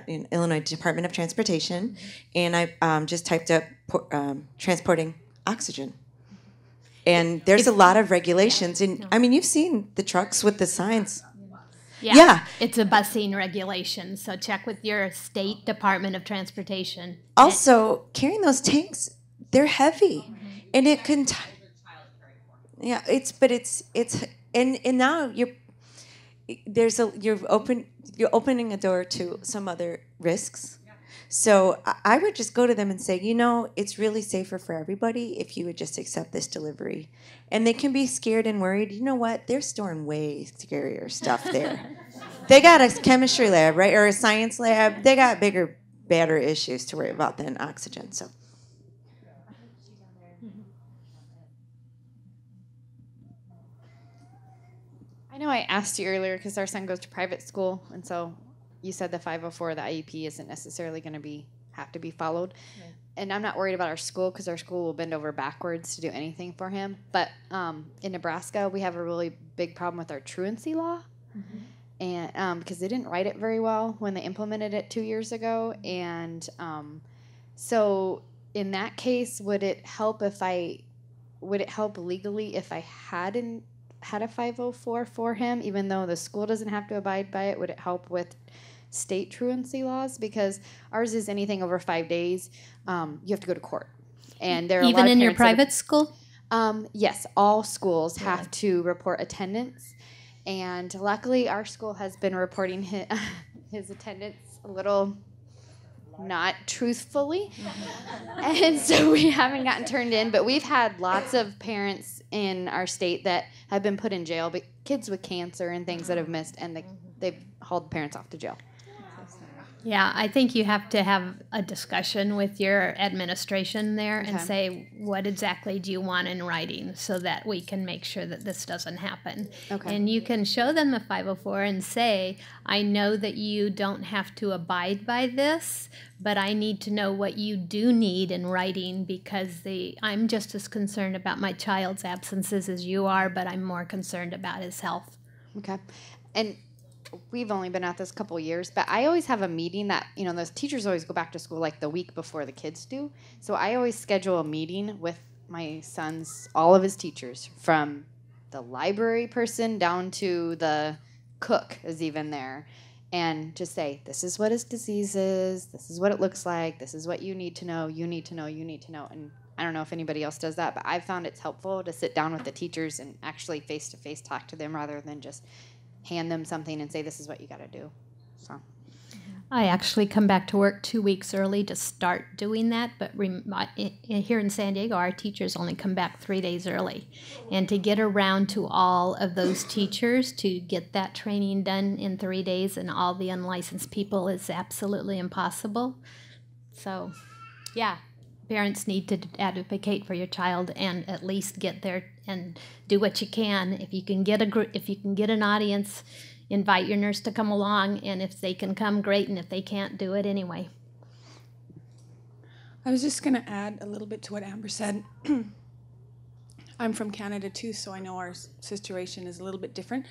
in Illinois Department of Transportation, and I just typed up transporting oxygen. And there's a lot of regulations, and I mean, you've seen the trucks with the signs. Yeah. It's a busing regulation, so check with your state Department of Transportation. Also, carrying those tanks, they're heavy, and it can. Yeah, it's and now you're opening a door to some other risks. So I would just go to them and say, it's really safer for everybody if you would just accept this delivery. And they can be scared and worried. You know what? They're storing way scarier stuff there. They got a chemistry lab, right, or a science lab. They got bigger, badder issues to worry about than oxygen. So. I know I asked you earlier because our son goes to private school, and so you said the 504, the IEP, isn't necessarily going to have to be followed. Right. And I'm not worried about our school because our school will bend over backwards to do anything for him. But in Nebraska, we have a really big problem with our truancy law, and because they didn't write it very well when they implemented it 2 years ago, and so in that case, would it help legally if I hadn't had a 504 for him, even though the school doesn't have to abide by it? Would it help with state truancy laws? Because ours is anything over 5 days, you have to go to court. And there are even in your private school? Yes, all schools have to report attendance. And luckily, our school has been reporting his attendance a little not truthfully. And so we haven't gotten turned in, but we've had lots of parents in our state that have been put in jail, but kids with cancer and things that have missed, and they've hauled parents off to jail. Yeah, I think you have to have a discussion with your administration there and say, what exactly do you want in writing so that we can make sure that this doesn't happen. Okay. And you can show them the 504 and say, I know that you don't have to abide by this, but I need to know what you do need in writing because I'm just as concerned about my child's absences as you are, but I'm more concerned about his health. Okay. And we've only been at this a couple years, but I always have a meeting that, those teachers always go back to school like the week before the kids do. So I always schedule a meeting with my son's, all of his teachers, from the library person down to the cook is even there, and just say, this is what his disease is, this is what it looks like, this is what you need to know, you need to know, you need to know. And I don't know if anybody else does that, but I've found it's helpful to sit down with the teachers and actually face-to-face talk to them rather than just hand them something and say, this is what you got to do. So, I actually come back to work 2 weeks early to start doing that, but here in San Diego, our teachers only come back 3 days early. And to get around to all of those teachers to get that training done in 3 days and all the unlicensed people is absolutely impossible. So, yeah, parents need to advocate for your child and at least get there and do what you can. If you can get an audience, invite your nurse to come along, and if they can come, great, and if they can't, do it anyway. I was just going to add a little bit to what Amber said. I'm from Canada too, so I know our situation is a little bit different.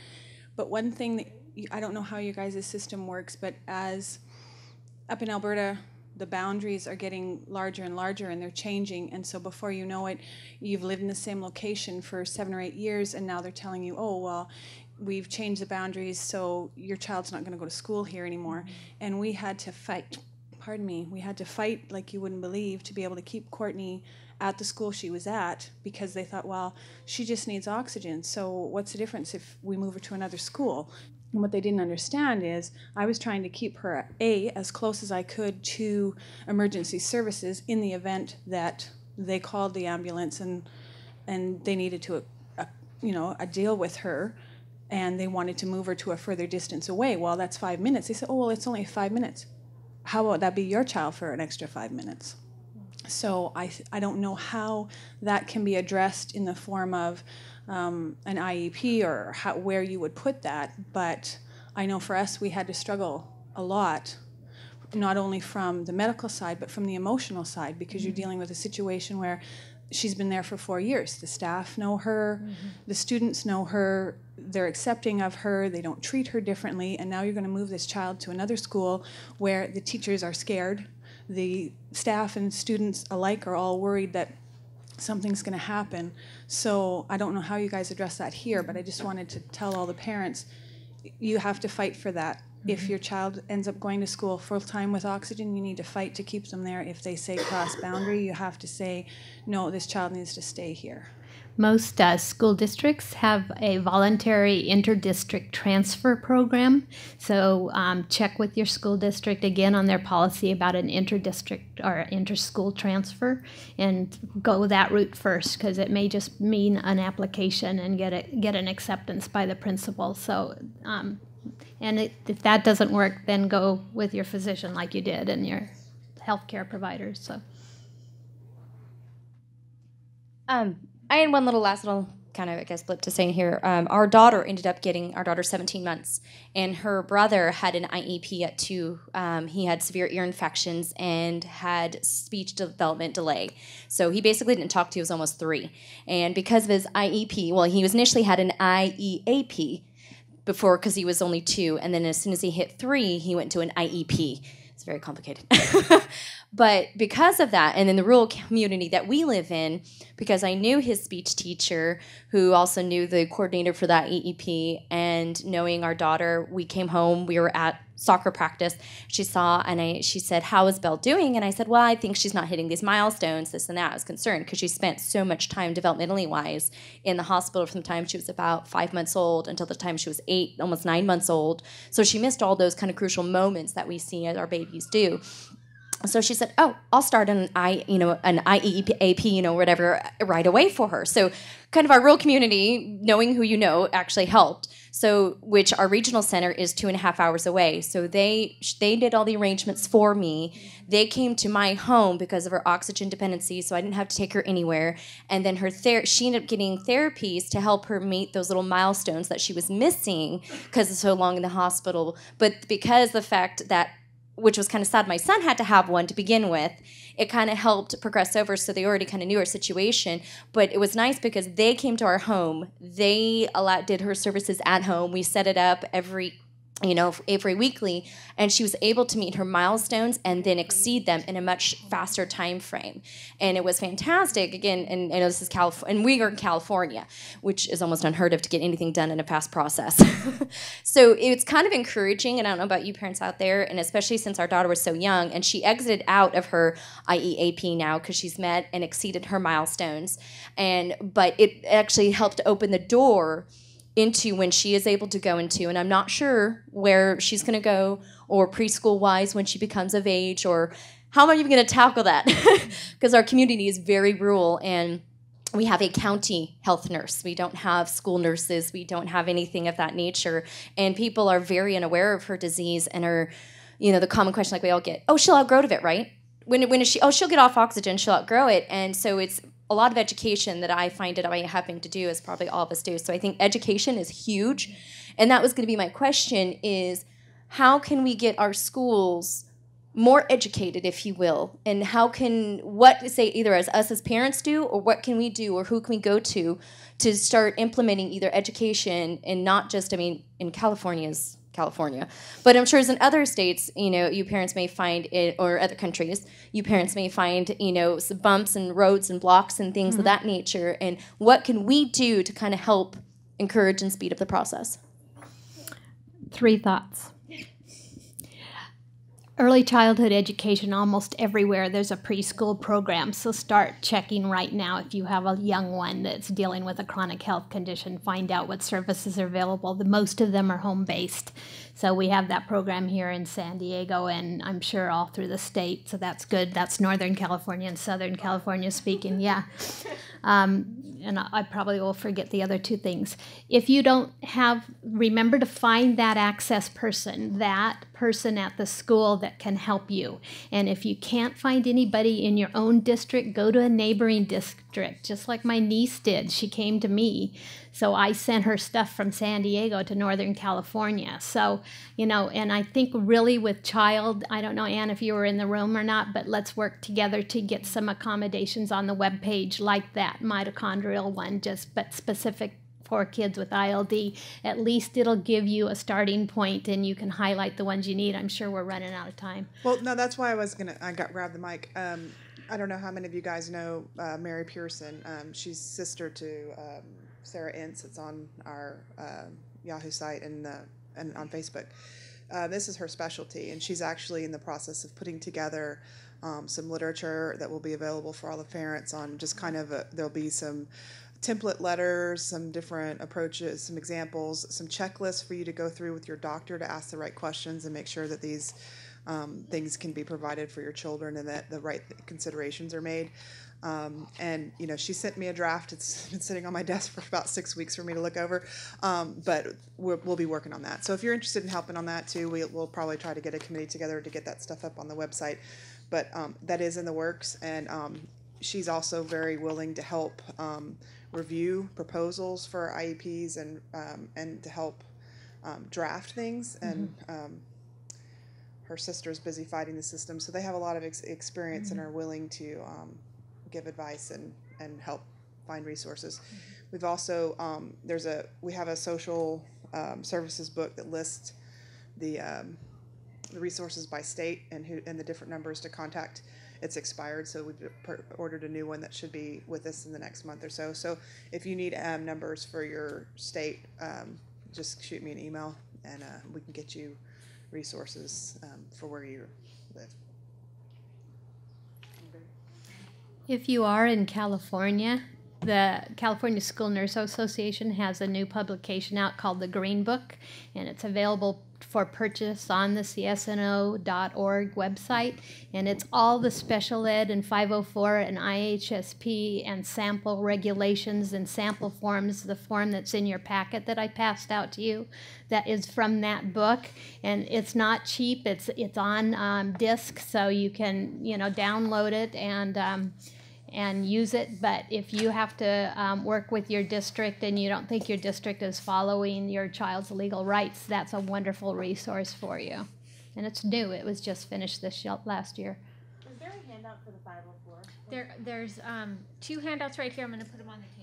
But one thing that I don't know how you guys' system works, but as up in Alberta, the boundaries are getting larger and larger, and they're changing. And so before you know it, you've lived in the same location for 7 or 8 years, and now they're telling you, oh, well, we've changed the boundaries, so your child's not going to go to school here anymore. And we had to fight, like you wouldn't believe, to be able to keep Courtney at the school she was at, because they thought, well, she just needs oxygen, so what's the difference if we move her to another school? And what they didn't understand is I was trying to keep her, as close as I could to emergency services in the event that they called the ambulance and they needed to, deal with her, and they wanted to move her to a further distance away. Well, that's 5 minutes. They said, oh, well, it's only 5 minutes. How about that be your child for an extra 5 minutes? So I don't know how that can be addressed in the form of an IEP or where you would put that, but I know for us we had to struggle a lot, not only from the medical side but from the emotional side, because you're dealing with a situation where she's been there for 4 years. The staff know her, the students know her, they're accepting of her, they don't treat her differently, and now you're going to move this child to another school where the teachers are scared. The staff and students alike are all worried that something's going to happen. So I don't know how you guys address that here, but I just wanted to tell all the parents, you have to fight for that. If your child ends up going to school full-time with Oxygen, you need to fight to keep them there. If they say cross boundary, you have to say, no, this child needs to stay here. Most school districts have a voluntary inter-district transfer program. So check with your school district again on their policy about an inter-district or inter-school transfer, and go that route first, because it may just mean an application and get an acceptance by the principal. So and if that doesn't work, then go with your physician like you did and your healthcare providers. So, I had one last little kind of, I guess, blip to say here. Our daughter's 17 months, and her brother had an IEP at 2. He had severe ear infections and had speech development delay. So he basically didn't talk till he was almost 3. And because of his IEP, well, he was initially had an IEAP before, because he was only 2, and then as soon as he hit 3, he went to an IEP. It's very complicated. But because of that, and in the rural community that we live in, because I knew his speech teacher, who also knew the coordinator for that EEP, and knowing our daughter, we came home, we were at soccer practice, she saw, and she said, how is Belle doing? And I said, well, I think she's not hitting these milestones, this and that. I was concerned, because she spent so much time developmentally wise in the hospital from the time she was about 5 months old until the time she was 8, almost 9 months old. So she missed all those kind of crucial moments that we see as our babies do. So she said, oh, I'll start an IEAP, whatever, right away for her. So kind of our rural community, knowing who you know, actually helped. So, which our regional center is 2.5 hours away. So they did all the arrangements for me. They came to my home because of her oxygen dependency, so I didn't have to take her anywhere. And then she ended up getting therapies to help her meet those little milestones that she was missing because of so long in the hospital. But because the fact that, which was kind of sad, my son had to have one to begin with, it kind of helped progress over, so they already kind of knew her situation. But it was nice because they came to our home. They did her services at home. We set it up every weekly, and she was able to meet her milestones and then exceed them in a much faster time frame. And it was fantastic. Again, and I know this is California, and we are in California, which is almost unheard of to get anything done in a fast process. So it's kind of encouraging, and I don't know about you parents out there, and especially since our daughter was so young, and she exited out of her IEAP now because she's met and exceeded her milestones. But it actually helped open the door into when she is able to go into, and I'm not sure where she's going to go, or preschool-wise when she becomes of age, or how am I even going to tackle that? Because our community is very rural, and we have a county health nurse. We don't have school nurses. We don't have anything of that nature, and people are very unaware of her disease and her, the common question like we all get, oh, she'll outgrow it, right? When is she? Oh, she'll get off oxygen, she'll outgrow it. And so it's a lot of education that I find it I'm having to do, as probably all of us do. So I think education is huge. And that was going to be my question, is how can we get our schools more educated, if you will? And what say either as us as parents do, or what can we do, or who can we go to start implementing either education, and not just, in California's California, but I'm sure as in other states, you parents may find it, or other countries, you parents may find, some bumps and roads and blocks and things of that nature. And what can we do to kind of help encourage and speed up the process? 3 thoughts. Early childhood education, almost everywhere there's a preschool program, so start checking right now. If you have a young one that's dealing with a chronic health condition, find out what services are available. Most of them are home-based, so we have that program here in San Diego, and I'm sure all through the state, so that's good. That's Northern California and Southern California speaking, yeah. And I probably will forget the other 2 things. If you don't remember to find that access person, that person at the school that can help you. And if you can't find anybody in your own district, go to a neighboring district, just like my niece did. She came to me. So I sent her stuff from San Diego to Northern California. So, you know, and I think really with child, I don't know, Ann, if you were in the room or not, but let's work together to get some accommodations on the webpage like that mitochondrial one, just but specific for kids with ILD. At least it'll give you a starting point and you can highlight the ones you need. I'm sure we're running out of time. Well, no, that's why I grabbed the mic. I don't know how many of you guys know Mary Pearson. She's sister to Sarah Ince. It's on our Yahoo site and on Facebook. This is her specialty, and she's actually in the process of putting together some literature that will be available for all the parents on just kind of there'll be some template letters, some different approaches, some examples, some checklists for you to go through with your doctor to ask the right questions and make sure that these things can be provided for your children and that the right considerations are made. And, you know, she sent me a draft. It's been sitting on my desk for about 6 weeks for me to look over. But we'll be working on that. So if you're interested in helping on that too, we'll probably try to get a committee together to get that stuff up on the website. But that is in the works. And she's also very willing to help review proposals for IEPs and to help draft things. And her sister's busy fighting the system. So they have a lot of experience and are willing to give advice and help find resources. We've also we have a social services book that lists the resources by state and the different numbers to contact. It's expired, so we've ordered a new one that should be with us in the next month or so. So if you need numbers for your state, just shoot me an email and we can get you resources for where you live. If you are in California, the California School Nurse Association has a new publication out called the Green Book, and it's available for purchase on the csno.org website. And it's all the special ed and 504 and IHSP and sample regulations and sample forms, the form that's in your packet that I passed out to you, that is from that book. And it's not cheap. It's on disc, so you can, you know, download it and use it. But if you have to work with your district and you don't think your district is following your child's legal rights, that's a wonderful resource for you. And it's new. It was just finished last year. Is there a handout for the 504? There's 2 handouts right here. I'm going to put them on the table.